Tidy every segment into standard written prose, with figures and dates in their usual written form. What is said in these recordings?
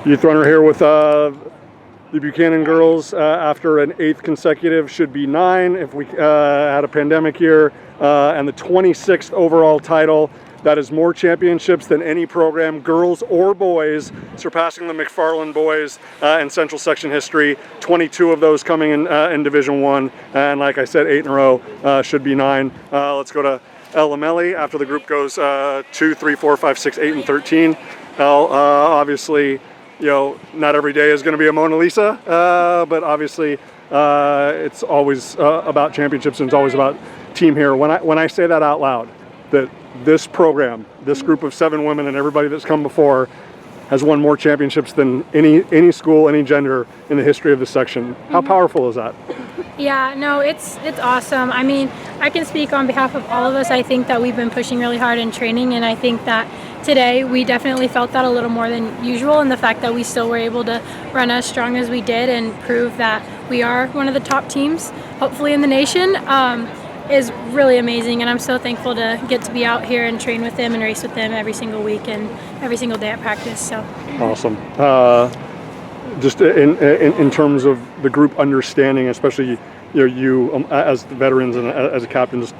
Youth runner here with the Buchanan girls after an 8th consecutive, should be 9 if we had a pandemic year, and the 26th overall title. That is more championships than any program, girls or boys, surpassing the McFarland boys in Central Section history. 22 of those coming in Division I, and like I said, 8 in a row, should be 9. Let's go to Elle Lomeli after the group goes 2, 3, 4, 5, 6, 8, and 13. Elle, obviously, you know, not every day is going to be a Mona Lisa, but obviously it's always about championships, and it's always about team here. When I say that out loud, that this program, this group of 7 women and everybody that's come before has won more championships than any school, any gender in the history of the section. How powerful is that? Yeah, no, it's awesome. I mean, I can speak on behalf of all of us. I think that we've been pushing really hard in training, and I think that today we definitely felt that a little more than usual, and the fact that we still were able to run as strong as we did and prove that we are one of the top teams, hopefully in the nation, is really amazing. And I'm so thankful to get to be out here and train with them and race with them every single week and every single day at practice. So awesome. Just in terms of the group understanding, especially you as the veterans and as a captain, just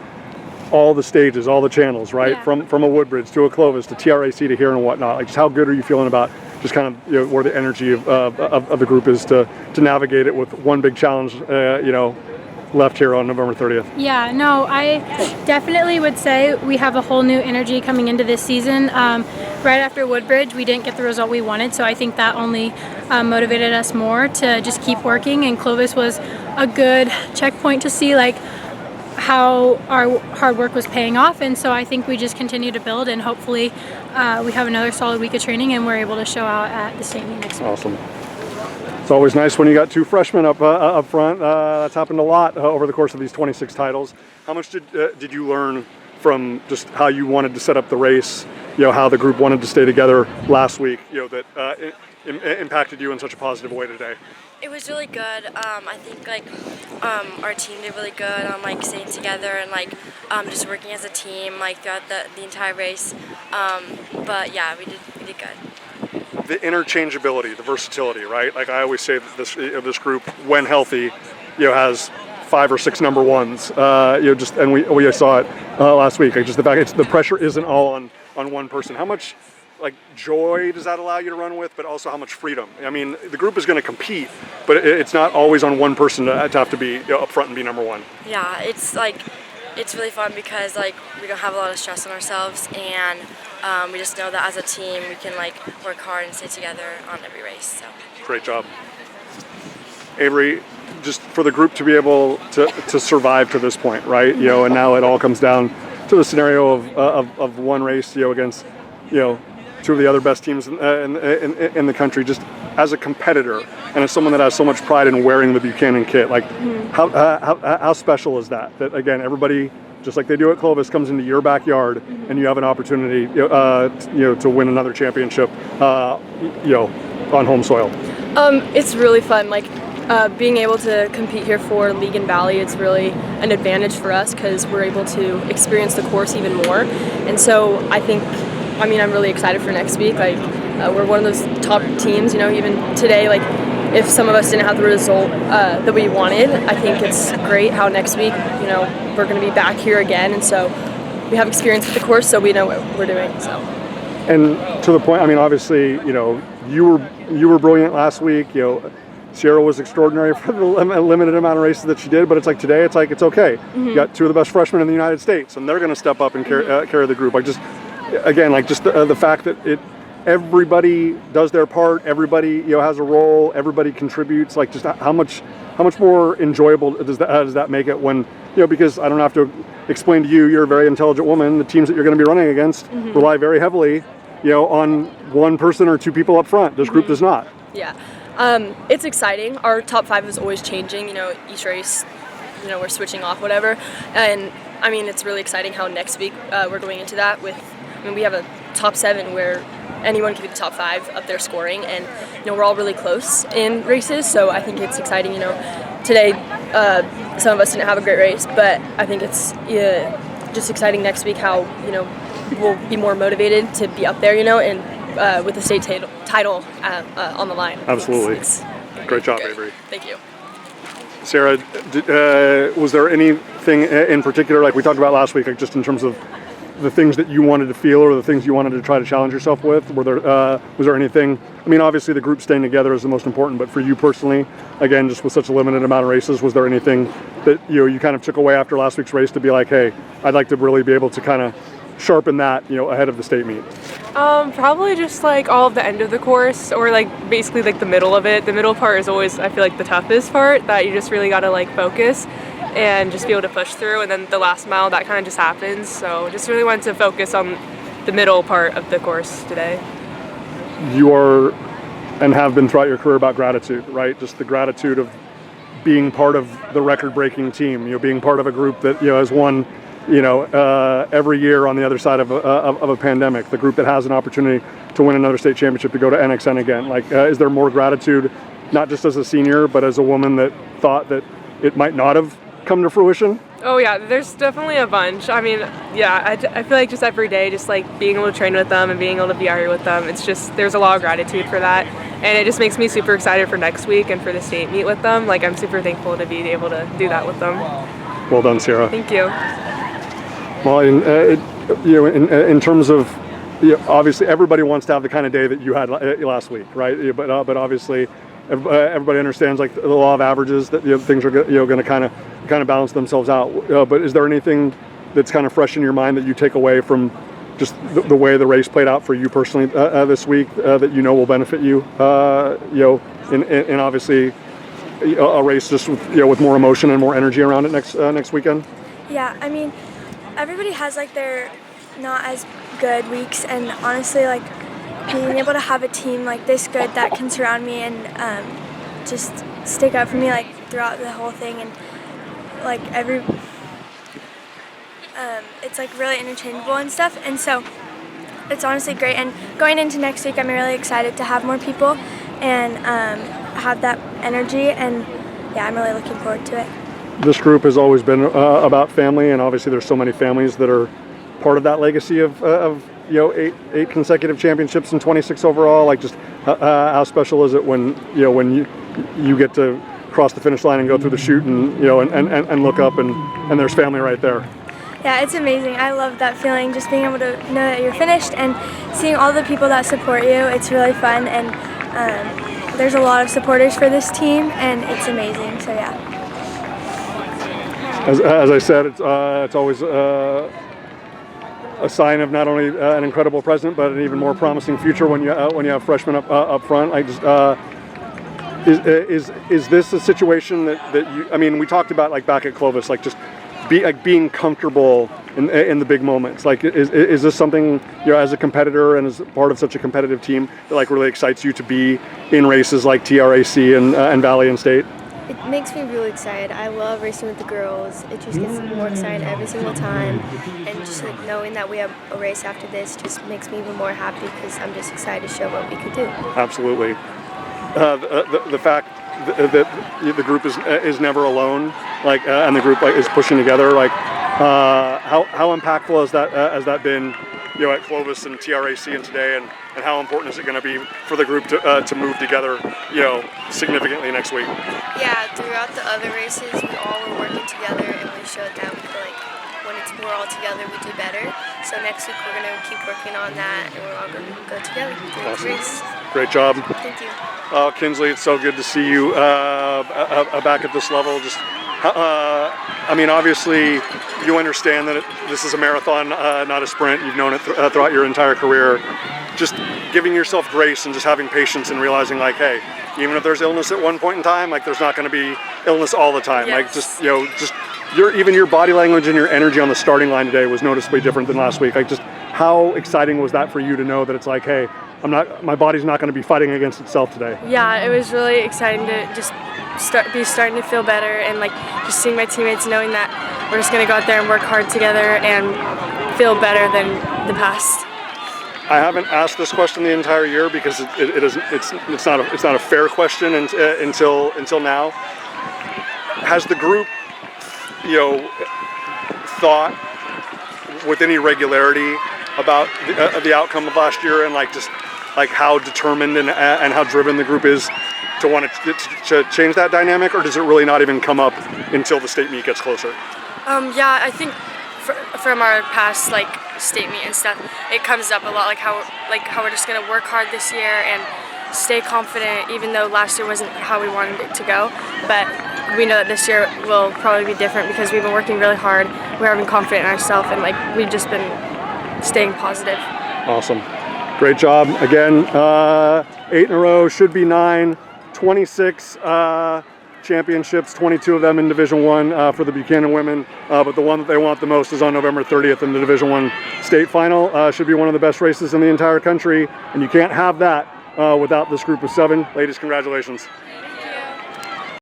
all the stages, all the channels, right? Yeah. From a Woodbridge to a Clovis to TRAC to here and whatnot. Like, just how good are you feeling about just kind of where the energy of the group is to navigate it with one big challenge, left here on November 30th? Yeah, no, I definitely would say we have a whole new energy coming into this season. Right after Woodbridge, we didn't get the result we wanted, so I think that only motivated us more to just keep working, and Clovis was a good checkpoint to see like how our hard work was paying off, and so I think we just continue to build, and hopefully we have another solid week of training and we're able to show out at the state meet next week. Awesome. It's always nice when you got 2 freshmen up front. That's happened a lot over the course of these 26 titles. How much did you learn from just how you wanted to set up the race, how the group wanted to stay together last week, that impacted you in such a positive way today? It was really good. I think our team did really good on staying together and just working as a team throughout the entire race. But yeah, we did good. The interchangeability, the versatility, right? Like I always say that this group, when healthy, has 5 or 6 number ones. And we saw it last week. Just the fact the pressure isn't all on one person. How much joy does that allow you to run with, but also how much freedom? I mean, the group is going to compete, but it's not always on one person to have to be up front and be number one. Yeah, it's really fun because we don't have a lot of stress on ourselves, and we just know that as a team we can work hard and stay together on every race. So great job, Avery. Just for the group to be able to survive to this point, right? And now it all comes down to the scenario of one race, against 2 of the other best teams in the country. Just as a competitor and as someone that has so much pride in wearing the Buchanan kit, how special is that? That again, everybody, just like they do at Clovis, comes into your backyard and you have an opportunity, to win another championship, on home soil. It's really fun. Being able to compete here for League and Valley, it's really an advantage for us because we're able to experience the course even more. And so I'm really excited for next week. We're one of those top teams, even today, if some of us didn't have the result that we wanted, I think it's great how next week, we're going to be back here again. And so we have experience with the course, so we know what we're doing. So. And to the point, obviously, you were brilliant last week. Sierra was extraordinary for the limited amount of races that she did, but today it's okay. Mm-hmm. You got 2 of the best freshmen in the United States, and they're going to step up and carry the group. The fact that everybody does their part, everybody has a role, everybody contributes. How much more enjoyable does that make it when because I don't have to explain to you, you're a very intelligent woman. The teams that you're going to be running against rely very heavily on one person or 2 people up front. This group does not. Yeah. It's exciting. Our top 5 is always changing. Each race, we're switching off whatever. And it's really exciting how next week we're going into that with. We have a top 7 where anyone can be the top 5 up there scoring, and we're all really close in races. So I think it's exciting. Today some of us didn't have a great race, but I think it's just exciting next week how we'll be more motivated to be up there. And with the state title on the line. Absolutely. It's Great job, good. Avery. Thank you. Sarah, was there anything in particular, like we talked about last week, like just in terms of the things that you wanted to feel or the things you wanted to try to challenge yourself with? Was there anything? I mean, obviously the group staying together is the most important, but for you personally, again, just with such a limited amount of races, was there anything that you kind of took away after last week's race to be like, hey, I'd like to really be able to kind of sharpen that, ahead of the state meet? Probably just like all of the end of the course, or like basically like the middle of it. The middle part is always, I feel like, the toughest part, that you just really got to like focus and just be able to push through, and then the last mile, that kind of just happens. So just really wanted to focus on the middle part of the course today. You are and have been throughout your career about gratitude, right? Just the gratitude of being part of the record-breaking team, being part of a group that has won every year on the other side of a pandemic, the group that has an opportunity to win another state championship, to go to NXN again. Like, is there more gratitude, not just as a senior, but as a woman that thought that it might not have come to fruition? Oh yeah, there's definitely a bunch. I mean, yeah, I feel like just every day, just like being able to train with them and being able to be out here with them, it's just, there's a lot of gratitude for that. And it just makes me super excited for next week and for the state meet with them. Like, I'm super thankful to be able to do that with them. Well done, Sierra. Thank you. Well, in terms of, obviously everybody wants to have the kind of day that you had last week, right? But obviously everybody understands, like, the law of averages, that things are going to kind of balance themselves out. But is there anything that's kind of fresh in your mind that you take away from just the way the race played out for you personally this week that will benefit you? In obviously a race just with more emotion and more energy around it next weekend. Yeah, I mean, everybody has like their not as good weeks, and honestly, like, being able to have a team like this good that can surround me and just stick up for me like throughout the whole thing, and like it's like really interchangeable and stuff, and so it's honestly great. And going into next week, I'm really excited to have more people and have that energy, and yeah, I'm really looking forward to it. This group has always been about family, and obviously there's so many families that are part of that legacy of 8 consecutive championships and 26 overall. Like, just how special is it when you get to cross the finish line and go through the chute and and look up and there's family right there? Yeah, it's amazing. I love that feeling, just being able to know that you're finished and seeing all the people that support you. It's really fun, and there's a lot of supporters for this team, and it's amazing. So yeah. As I said, it's always a sign of not only an incredible present, but an even more promising future when you have freshmen up front. I just is this a situation that you? I mean, we talked about, like, back at Clovis, like, just being comfortable in the big moments. Like, is this something, as a competitor and as part of such a competitive team, that like really excites you to be in races like TRAC and Valley and State? It makes me really excited. I love racing with the girls. It just gets more excited every single time, and just like knowing that we have a race after this just makes me even more happy, because I'm just excited to show what we could do. Absolutely. The fact that the group is never alone, like, and the group is pushing together, like, how impactful has that been, at Clovis and TRAC and today, and how important is it going to be for the group to move together, significantly next week? Yeah, throughout the other races, we all were working together, and we showed that we feel like when we're all together, we do better. So next week, we're going to keep working on that, and we're all going to go together through Awesome. the race. Great job. Thank you. Kynzlee, it's so good to see you back at this level. Just, I mean, obviously, you understand that this is a marathon, not a sprint. You've known it throughout your entire career. Just giving yourself grace and just having patience and realizing, like, hey, even if there's illness at one point in time, like, there's not going to be illness all the time. Yes. Like, just your body language and your energy on the starting line today was noticeably different than last week. Like, just how exciting was that for you to know that it's like, hey, my body's not going to be fighting against itself today? Yeah, it was really exciting to just starting to feel better, and like just seeing my teammates, knowing that we're just going to go out there and work hard together and feel better than the past. I haven't asked this question the entire year because it's not a fair question until now. Has the group, thought with any regularity about the outcome of last year, and like just like how determined and how driven the group is to want to change that dynamic, or does it really not even come up until the state meet gets closer? Yeah, I think from our past like state meet and stuff, it comes up a lot, like how we're just gonna work hard this year and stay confident, even though last year wasn't how we wanted it to go. But we know that this year will probably be different because we've been working really hard. We're having confidence in ourselves, and like we've just been staying positive. Awesome, great job again. 8 in a row, should be 9. 26 championships, 22 of them in Division I for the Buchanan women, but the one that they want the most is on November 30th in the Division I state final. Should be one of the best races in the entire country, and you can't have that without this group of 7. Ladies, congratulations.